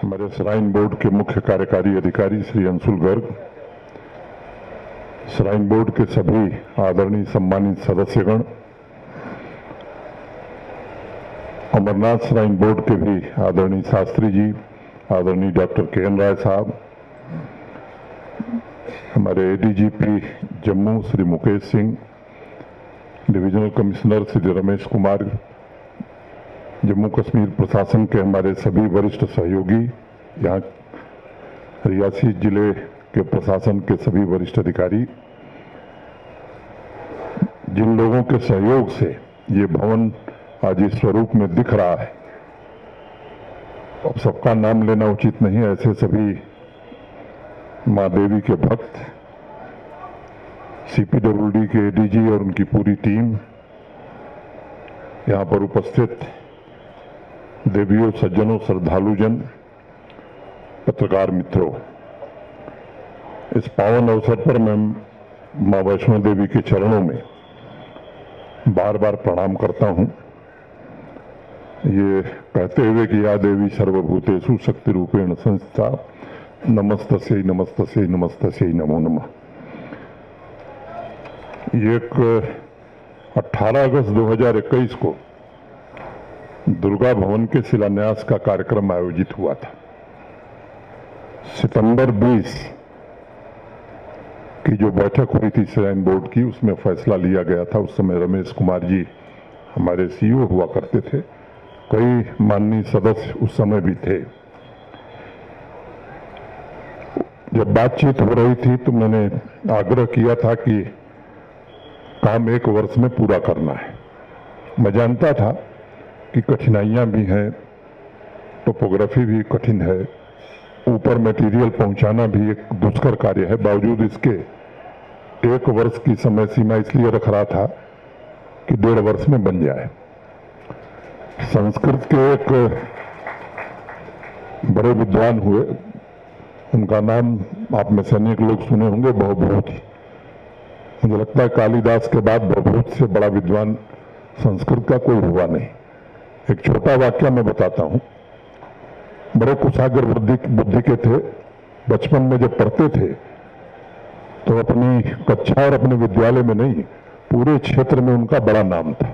हमारे shrine board के मुख्य कार्यकारी अधिकारी श्री अंशुल गर्ग, श्राइन बोर्ड के सभी आदरणीय सम्मानित सदस्यगण, अमरनाथ श्राइन बोर्ड के भी आदरणीय शास्त्री जी, आदरणीय डॉक्टर के.एन. राय साहब, हमारे ADGP Jammu Shri Mukesh Singh, divisional commissioner Shri Ramesh Kumar, Jammu Kashmir प्रशासन के हमारे सभी वरिष्ठ सहयोगी, यहाँ रियासी जिले के प्रशासन के सभी वरिष्ठ अधिकारी, जिन लोगों के सहयोग से ये भवन आज इस स्वरूप में दिख रहा है, अब सबका नाम लेना उचित नहीं है, ऐसे सभी मां देवी के भक्त, सीपीडब्ल्यूडी के एडीजी और उनकी पूरी टीम, यहाँ पर उपस्थित देवियों, सज्जनों, श्रद्धालुजन, पत्रकार मित्रों, इस पावन अवसर पर मैं मां वैष्णो देवी के चरणों में बार बार प्रणाम करता हूं, ये कहते हुए कि या देवी सर्वभूतेषु शक्ति रूपेण संस्था, नमस्तस्यै नमस्तस्यै नमस्तस्यै नमो नमः। ये एक 18 अगस्त 2021 को दुर्गा भवन के शिलान्यास का कार्यक्रम आयोजित हुआ था। सितंबर 20 की जो बैठक हुई थी श्राइन बोर्ड की, उसमें फैसला लिया गया था। उस समय रमेश कुमार जी हमारे सीईओ हुआ करते थे, कई माननीय सदस्य उस समय भी थे। जब बातचीत हो रही थी तो मैंने आग्रह किया था कि काम 1 वर्ष में पूरा करना है। मैं जानता था कि कठिनाइयां भी हैं, टोपोग्राफी भी कठिन है, ऊपर मटेरियल पहुंचाना भी एक दुष्कर कार्य है। बावजूद इसके 1 वर्ष की समय सीमा इसलिए रख रहा था कि 1.5 वर्ष में बन जाए। संस्कृत के एक बड़े विद्वान हुए, उनका नाम आप में से अनेक लोग सुने होंगे, भवभूति। मुझे लगता है कालिदास के बाद भवभूति से बड़ा विद्वान संस्कृत का कोई हुआ नहीं। एक छोटा वाक्य मैं बताता हूं। बड़े कुशाग्र बुद्धि के थे। बचपन में जब पढ़ते थे तो अपनी कक्षा और अपने विद्यालय में नहीं, पूरे क्षेत्र में उनका बड़ा नाम था।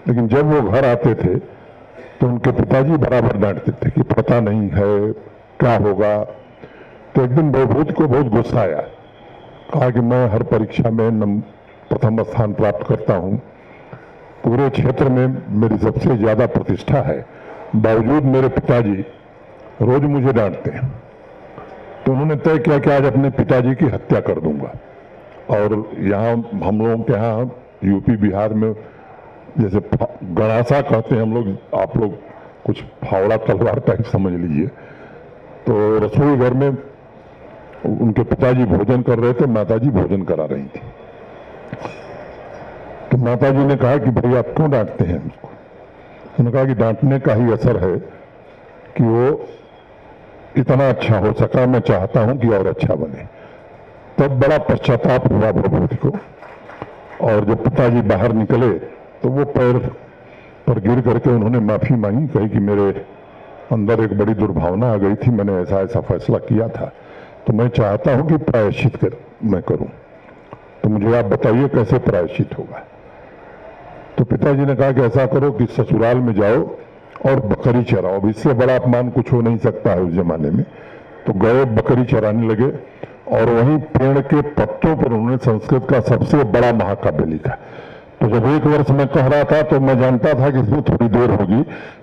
लेकिन जब वो घर आते थे तो उनके पिताजी बराबर डांटते थे कि पता नहीं है क्या होगा। तो एक दिन भवभूति को बहुत गुस्सा आया, कहा कि मैं हर परीक्षा में प्रथम स्थान प्राप्त करता हूं, पूरे क्षेत्र में मेरी सबसे ज्यादा प्रतिष्ठा है, बावजूद मेरे पिताजी रोज मुझे डांटते हैं। तो उन्होंने तय किया कि आज अपने पिताजी की हत्या कर दूंगा। और यहाँ हम लोगों के यहाँ यूपी बिहार में जैसे गणासा कहते हैं हम लोग, आप लोग कुछ फावड़ा तलवार टाइप समझ लीजिए। तो रसोई घर में उनके पिताजी भोजन कर रहे थे, माताजी भोजन करा रही थी। तो माताजी ने कहा कि भाई आप क्यों डांटते हैं उसको? उन्होंने कहा कि डांटने का ही असर है कि वो इतना अच्छा हो सका, मैं चाहता हूं कि और अच्छा बने। तब बड़ा पश्चाताप हुआ भवभूति को, और जब पिताजी बाहर निकले तो वो पैर पर गिर करके उन्होंने माफी मांगी, कही कि मेरे अंदर एक बड़ी दुर्भावना आ गई थी, मैंने ऐसा ऐसा फैसला किया था, तो मैं चाहता हूं कि प्रायश्चित मैं करूं। तो मुझे आप बताइए कैसे प्रायश्चित होगा? तो पिताजी ने कहा कि ऐसा करो कि ससुराल में जाओ और बकरी चराओ। अब इससे बड़ा अपमान कुछ हो नहीं सकता है उस जमाने में। तो गए, बकरी चराने लगे, और वहीं पेड़ के पत्तों पर उन्होंने संस्कृत का सबसे बड़ा महाकाव्य लिखा। तो जब 1 वर्ष में कह रहा था तो मैं जानता था कि इसमें थोड़ी देर होगी,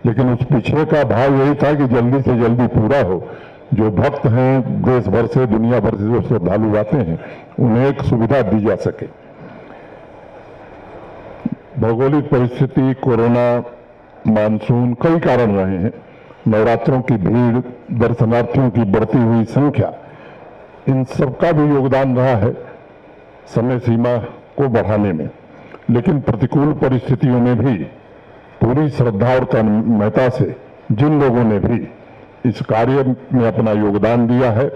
लेकिन उस पीछे का भाव यही था कि जल्दी से जल्दी पूरा हो। जो भक्त हैं देश भर से, दुनिया भर से जो श्रद्धालु आते हैं, उन्हें एक सुविधा दी जा सके। भौगोलिक परिस्थिति, कोरोना, मानसून, कई कारण रहे हैं, नवरात्रों की भीड़, दर्शनार्थियों की बढ़ती हुई संख्या, इन सबका भी योगदान रहा है समय सीमा को बढ़ाने में। लेकिन प्रतिकूल परिस्थितियों में भी पूरी श्रद्धा और तन्मयता से जिन लोगों ने भी इस कार्य में अपना योगदान दिया है,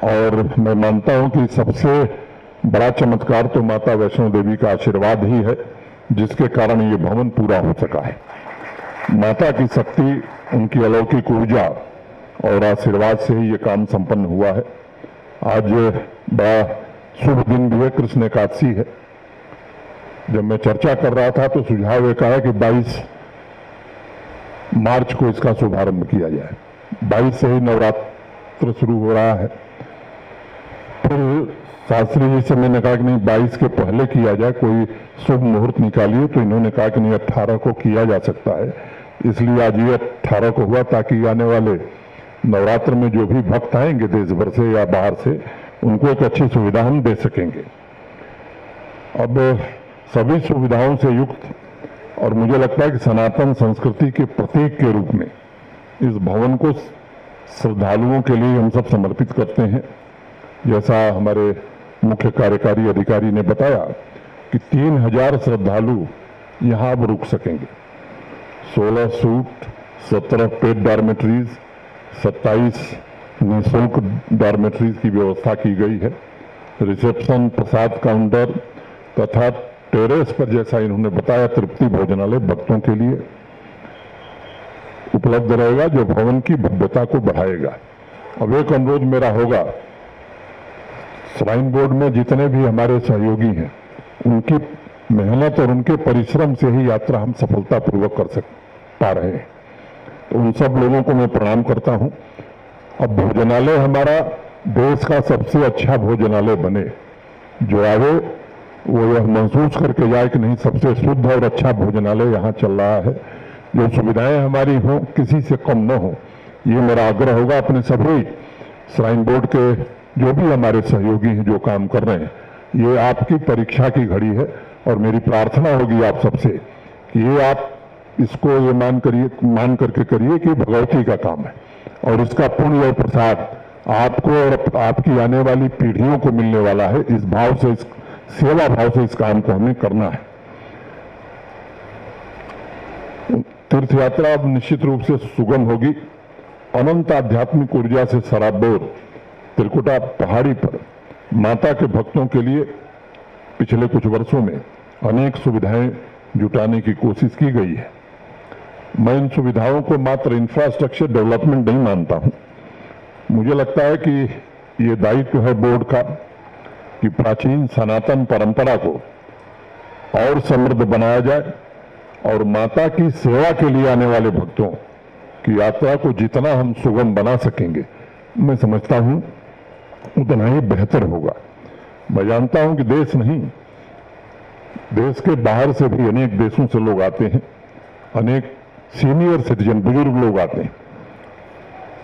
और मैं मानता हूं कि सबसे बड़ा चमत्कार तो माता वैष्णो देवी का आशीर्वाद ही है, जिसके कारण ये भवन पूरा हो सका है। माता की शक्ति, उनकी अलौकिक ऊर्जा और आशीर्वाद से ही ये काम संपन्न हुआ है। आज बड़ा शुभ दिन भी है, कृष्ण एकादशी है। जब मैं चर्चा कर रहा था तो सुझाव एक आया कि 22 मार्च को इसका शुभारंभ किया जाए। 22 से ही नवरात्र शुरू हो रहा है। फिर शास्त्री जी से मैंने कहा कि नहीं, 22 के पहले किया जाए, कोई शुभ मुहूर्त निकालिए। तो इन्होंने कहा कि नहीं, 18 को किया जा सकता है। इसलिए आज ये 18 को हुआ, ताकि आने वाले नवरात्र में जो भी भक्त आएंगे देश भर से या बाहर से, उनको एक अच्छी सुविधा हम दे सकेंगे। अब सभी सुविधाओं से युक्त, और मुझे लगता है कि सनातन संस्कृति के प्रतीक के रूप में इस भवन को श्रद्धालुओं के लिए हम सब समर्पित करते हैं। जैसा हमारे मुख्य कार्यकारी अधिकारी ने बताया कि 3000 श्रद्धालु यहाँ अब रुक सकेंगे। 16 सूट, 17 पेड डॉर्मेटरीज, 27 निःशुल्क डॉर्मेटरीज की व्यवस्था की गई है। रिसेप्शन, प्रसाद काउंटर तथा टेरेस पर, जैसा इन्होंने बताया, तृप्ति भोजनालय भक्तों के लिए उपलब्ध रहेगा, जो भवन की भव्यता को बढ़ाएगा। अब एक अनुरोध मेरा होगा, श्राइन बोर्ड में जितने भी हमारे सहयोगी हैं, उनकी मेहनत और उनके परिश्रम से ही यात्रा हम सफलतापूर्वक कर पा रहे हैं। तो उन सब लोगों को मैं प्रणाम करता हूं। अब भोजनालय हमारा देश का सबसे अच्छा भोजनालय बने, जो आवे वो यह महसूस करके जाए कि नहीं, सबसे शुद्ध और अच्छा भोजनालय यहाँ चल रहा है। जो सुविधाएं हमारी हों, किसी से कम न हो, ये मेरा आग्रह होगा अपने सभी श्राइन बोर्ड के जो भी हमारे सहयोगी हैं जो काम कर रहे हैं। ये आपकी परीक्षा की घड़ी है और मेरी प्रार्थना होगी आप सबसे कि ये आप इसको ये मान करके करिए कि भगवती का काम है, और इसका पुण्य और प्रसाद आपको और आपकी आने वाली पीढ़ियों को मिलने वाला है। इस भाव से, इस सेवा भाव से इस काम को हमें करना है। तीर्थ यात्रा अब निश्चित रूप से सुगम होगी। अनंत आध्यात्मिक ऊर्जा से सराबोर त्रिकुटा पहाड़ी पर माता के भक्तों के लिए पिछले कुछ वर्षों में अनेक सुविधाएं जुटाने की कोशिश की गई है। मैं इन सुविधाओं को मात्र इंफ्रास्ट्रक्चर डेवलपमेंट नहीं मानता हूं। मुझे लगता है कि ये दायित्व है बोर्ड का कि प्राचीन सनातन परंपरा को और समृद्ध बनाया जाए और माता की सेवा के लिए आने वाले भक्तों की यात्रा को जितना हम सुगम बना सकेंगे, मैं समझता हूं उतना ही बेहतर होगा। मैं जानता हूं कि देश नहीं, देश के बाहर से भी अनेक देशों से लोग आते हैं, अनेक सीनियर सिटीजन, बुजुर्ग लोग आते हैं।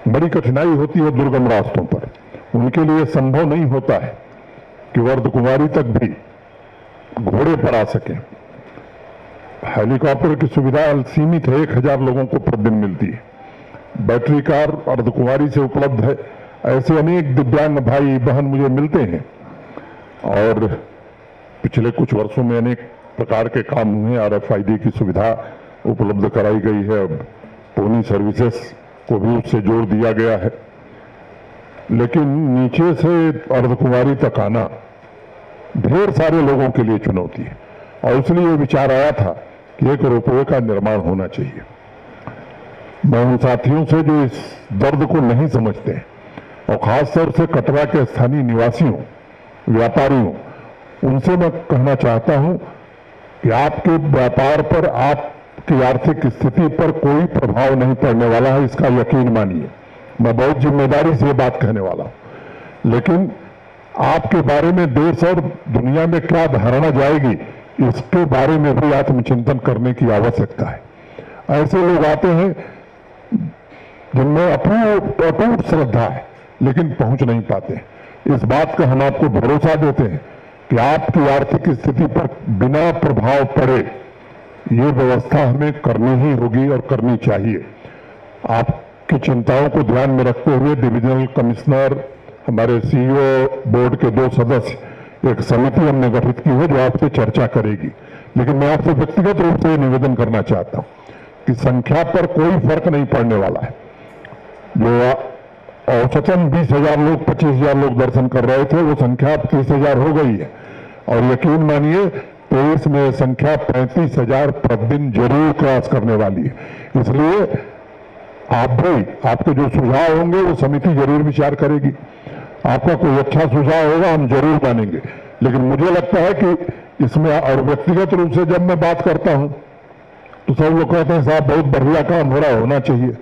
बड़ी कठिनाई होती है दुर्गम रास्तों पर, उनके लिए संभव नहीं होता है कि वर्धकुमारी तक भी घोड़े पर आ सके। हेलीकॉप्टर की सुविधा सीमित है, 1000 लोगों को प्रतिदिन मिलती है। बैटरी कार अर्धकुमारी से उपलब्ध है। ऐसे अनेक दिव्यांग भाई बहन मुझे मिलते हैं, और पिछले कुछ वर्षों में अनेक प्रकार के काम हुए। RFID की सुविधा उपलब्ध कराई गई है, अब पोनी सर्विसेज को भी उससे जोड़ दिया गया है। लेकिन नीचे से अर्धकुमारी तक आना ढेर सारे लोगों के लिए चुनौती है, और इसलिए ये विचार आया था कि एक रोपवे का निर्माण होना चाहिए। मैं उन साथियों से जो इस दर्द को नहीं समझते हैं, और खासतौर से कटरा के स्थानीय निवासियों, व्यापारियों, उनसे मैं कहना चाहता हूं कि आपके व्यापार पर, आपकी आर्थिक स्थिति पर कोई प्रभाव नहीं पड़ने वाला है, इसका यकीन मानिए। मैं बहुत जिम्मेदारी से ये बात कहने वाला हूं। लेकिन आपके बारे में देश और दुनिया में क्या धारणा जाएगी, इसके बारे में भी आत्मचिंतन करने की आवश्यकता है। ऐसे लोग आते हैं जिनमें अटूट श्रद्धा है, लेकिन पहुंच नहीं पाते। इस बात का हम आपको भरोसा देते हैं कि आपकी आर्थिक स्थिति पर बिना प्रभाव पड़े ये व्यवस्था हमें करनी ही होगी और करनी चाहिए। आपकी चिंताओं को ध्यान में रखते हुए डिविजनल कमिश्नर, हमारे CEO, बोर्ड के 2 सदस्य, एक समिति हमने गठित की है जो आपसे चर्चा करेगी। लेकिन मैं आपसे व्यक्तिगत रूप से निवेदन करना चाहता हूं कि संख्या पर कोई फर्क नहीं पड़ने वाला है। जो औसतन 20,000 लोग, 25,000 लोग दर्शन कर रहे थे, वो संख्या 30,000 हो गई है, और यकीन मानिए 23 में संख्या 35,000 प्रतिदिन जरूर क्रॉस करने वाली है। इसलिए आप भी, आपके जो सुझाव होंगे वो समिति जरूर विचार करेगी। आपका कोई अच्छा सुझाव होगा हम जरूर मानेंगे, लेकिन मुझे लगता है कि इसमें, और व्यक्तिगत रूप से जब मैं बात करता हूं तो सब लोग कहते हैं साहब बहुत बढ़िया काम हो रहा, होना चाहिए,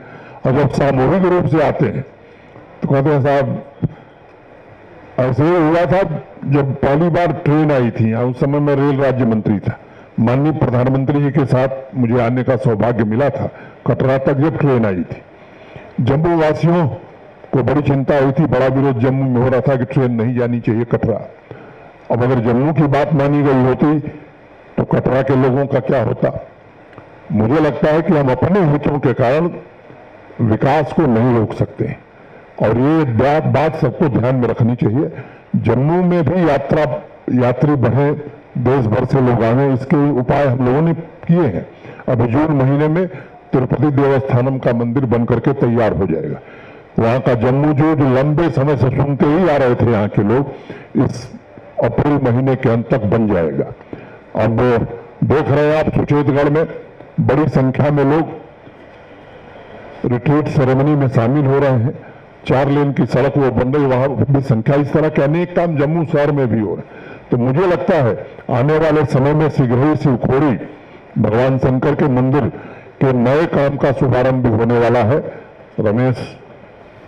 और जब सामूहिक रूप से आते हैं तो कहते हैं साहब ऐसे ही हुआ था जब पहली बार ट्रेन आई थी। उस समय मैं रेल राज्य मंत्री था, माननीय प्रधानमंत्री जी के साथ मुझे आने का सौभाग्य मिला था कटरा तक जब ट्रेन आई थी। जम्मू वासियों को बड़ी चिंता हुई थी, बड़ा विरोध जम्मू में हो रहा था कि ट्रेन नहीं जानी चाहिए कटरा। अब अगर जम्मू की बात मानी गई होती तो कटरा के लोगों का क्या होता। मुझे लगता है कि हम अपने हितों के कारण विकास को नहीं रोक सकते, और ये बात सबको ध्यान में रखनी चाहिए। जम्मू में भी यात्री बढ़े, देश भर से लोग आए, इसके उपाय हम लोगों ने किए हैं। अभी जून महीने में तिरुपति देवस्थानम का मंदिर बन करके तैयार हो जाएगा। वहां का जम्मू जो लंबे समय से सुनते ही आ रहे थे यहाँ के लोग, इस अप्रैल महीने के अंत तक बन जाएगा। अब देख रहे हैं आप सुचेतगढ़ में बड़ी संख्या में लोग रिट्रीट सेरेमनी में शामिल हो रहे हैं। 4 लेन की सड़क वो बन रही, वहां भी संख्या, इस तरह के अनेक काम जम्मू शहर में भी हो रहे हैं। तो मुझे लगता है आने वाले समय में शीघ्र ही शिवखोड़ी भगवान शंकर के मंदिर के नए काम का शुभारंभ भी होने वाला है। रमेश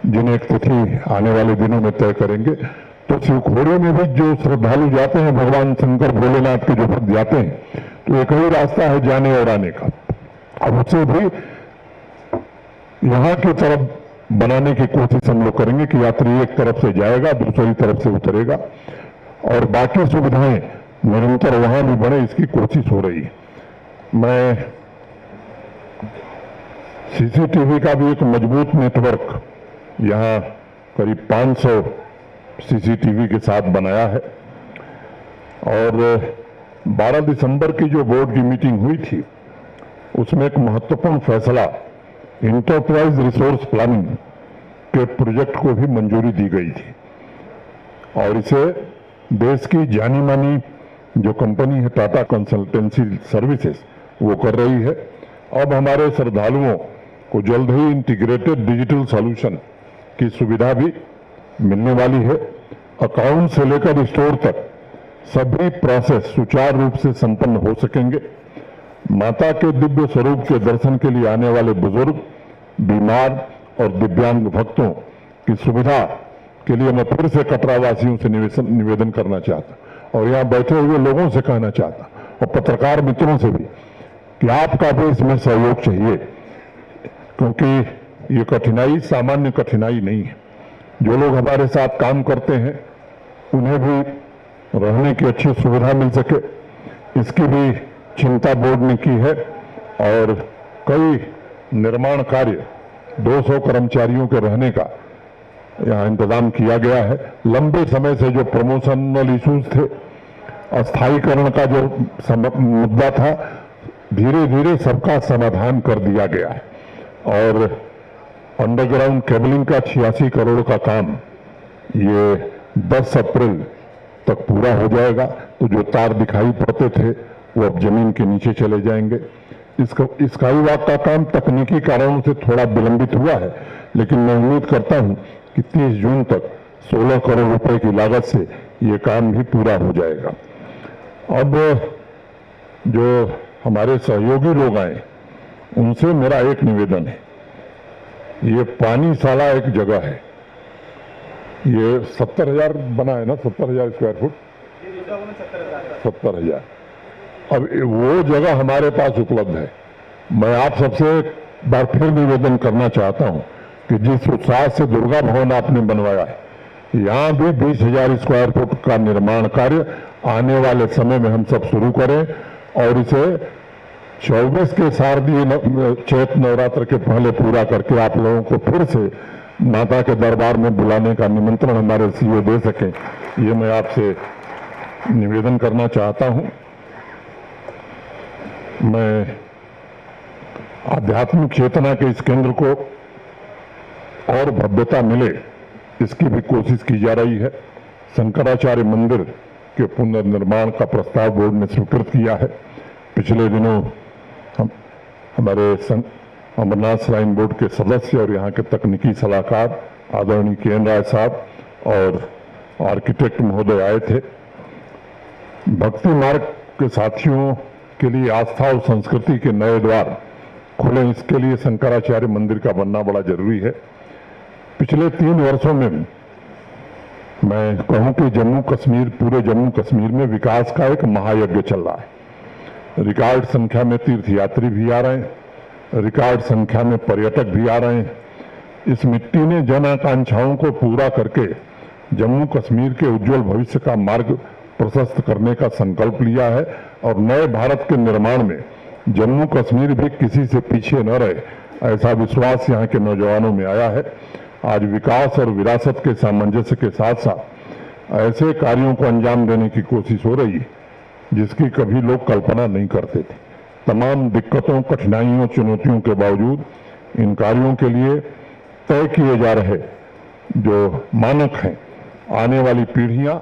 जी ने एक तिथि आने वाले दिनों में तय करेंगे। तो शिवखोड़ी में भी जो श्रद्धालु जाते हैं, भगवान शंकर भोलेनाथ के जो भक्त जाते हैं, तो एक ही रास्ता है जाने और आने का। अब उससे भी यहाँ की तरफ बनाने की कोशिश हम लोग करेंगे कि यात्री एक तरफ से जाएगा, दूसरी तरफ से उतरेगा, और बाकी सुविधाएं निरंतर वहां भी बढ़े, इसकी कोशिश हो रही है। मैं सीसीटीवी का भी एक मजबूत नेटवर्क यहाँ करीब 500 सीसीटीवी के साथ बनाया है, और 12 दिसंबर की जो बोर्ड की मीटिंग हुई थी उसमें एक महत्वपूर्ण फैसला इंटरप्राइज रिसोर्स प्लानिंग के प्रोजेक्ट को भी मंजूरी दी गई थी, और इसे देश की जानी मानी जो कंपनी है टाटा कंसल्टेंसी सर्विसेज वो कर रही है। अब हमारे श्रद्धालुओं को जल्द ही इंटीग्रेटेड डिजिटल सॉल्यूशन की सुविधा भी मिलने वाली है। अकाउंट से लेकर स्टोर तक सभी प्रोसेस सुचारू रूप से संपन्न हो सकेंगे। माता के दिव्य स्वरूप के दर्शन के लिए आने वाले बुजुर्ग, बीमार और दिव्यांग भक्तों की सुविधा के लिए मैं फिर से कटरा वासियों से निवेदन करना चाहता, और यहाँ बैठे हुए लोगों से कहना चाहता, और पत्रकार मित्रों से भी, कि आपका भी इसमें सहयोग चाहिए, क्योंकि ये कठिनाई सामान्य कठिनाई नहीं है। जो लोग हमारे साथ काम करते हैं उन्हें भी रहने की अच्छी सुविधा मिल सके, इसकी भी चिंता बोर्ड ने की है, और कई निर्माण कार्य 200 कर्मचारियों के रहने का यहाँ इंतजाम किया गया है। लंबे समय से जो प्रमोशनल इश्यूज थे, अस्थायीकरण का जो मुद्दा था, धीरे धीरे सबका समाधान कर दिया गया है, और अंडरग्राउंड केबलिंग का 86 करोड़ का काम ये 10 अप्रैल तक पूरा हो जाएगा। तो जो तार दिखाई पड़ते थे वो अब जमीन के नीचे चले जाएंगे। स्काई वॉक का काम तकनीकी कारणों से थोड़ा विलंबित हुआ है, लेकिन मैं उम्मीद करता हूं कि 30 जून तक 16 करोड़ रुपए की लागत से ये काम भी पूरा हो जाएगा। अब जो हमारे सहयोगी लोग आए उनसे मेरा एक निवेदन है, ये पानीशाला एक जगह है, ये 70,000 बना है ना, 70,000 स्क्वायर फुट, 70,000। अब वो जगह हमारे पास उपलब्ध है। मैं आप सबसे एक बार फिर निवेदन करना चाहता हूं कि जिस उत्साह से दुर्गा भवन आपने बनवाया है, यहाँ भी 20,000 स्क्वायर फुट का निर्माण कार्य आने वाले समय में हम सब शुरू करें, और इसे 24 के शारदीय चैत नवरात्र के पहले पूरा करके आप लोगों को फिर से माता के दरबार में बुलाने का निमंत्रण हमारे सीओ दे सके, ये मैं आपसे निवेदन करना चाहता हूं। मैं आध्यात्मिक चेतना के इस केंद्र को और भव्यता मिले, इसकी भी कोशिश की जा रही है। शंकराचार्य मंदिर के पुनर्निर्माण का प्रस्ताव बोर्ड ने स्वीकृत किया है। पिछले दिनों हमारे अमरनाथ श्राइन बोर्ड के सदस्य और यहाँ के तकनीकी सलाहकार आदरणीय के.एन. राय साहब और आर्किटेक्ट महोदय आए थे। भक्ति मार्ग के साथियों के लिए आस्था और संस्कृति के नए द्वार खुले, इसके लिए शंकराचार्य मंदिर का बनना बड़ा जरूरी है। पिछले 3 वर्षों में मैं कहूं कि जम्मू कश्मीर, पूरे जम्मू कश्मीर में विकास का एक महायज्ञ चल रहा है। रिकॉर्ड संख्या में तीर्थयात्री भी आ रहे हैं, रिकॉर्ड संख्या में पर्यटक भी आ रहे हैं। इस मिट्टी ने जन आकांक्षाओं को पूरा करके जम्मू कश्मीर के उज्जवल भविष्य का मार्ग प्रशस्त करने का संकल्प लिया है और नए भारत के निर्माण में जम्मू कश्मीर भी किसी से पीछे न रहे, ऐसा विश्वास यहाँ के नौजवानों में आया है। आज विकास और विरासत के सामंजस्य के साथ साथ ऐसे कार्यों को अंजाम देने की कोशिश हो रही है जिसकी कभी लोग कल्पना नहीं करते थे। तमाम दिक्कतों, कठिनाइयों, चुनौतियों के बावजूद इन कार्यों के लिए तय किए जा रहे जो मानक हैं, आने वाली पीढ़ियां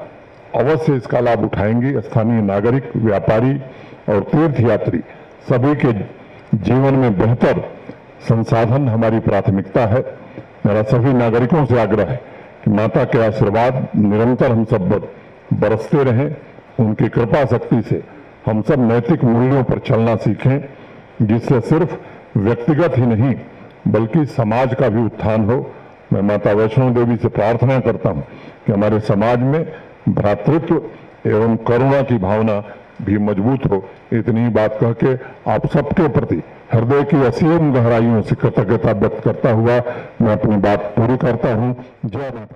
अवश्य इसका लाभ उठाएंगी। स्थानीय नागरिक, व्यापारी और तीर्थयात्री सभी के जीवन में बेहतर संसाधन हमारी प्राथमिकता है। मेरा सभी नागरिकों से आग्रह है कि माता के आशीर्वाद निरंतर हम सब पर बरसते रहें। उनकी कृपा शक्ति से हम सब नैतिक मूल्यों पर चलना सीखें, जिससे सिर्फ व्यक्तिगत ही नहीं बल्कि समाज का भी उत्थान हो। मैं माता वैष्णो देवी से प्रार्थना करता हूं कि हमारे समाज में भ्रातृत्व एवं करुणा की भावना भी मजबूत हो। इतनी बात कह के आप सबके प्रति हृदय की असीम गहराइयों से कृतज्ञता व्यक्त करता हुआ मैं अपनी बात पूरी करता हूं। जय माता।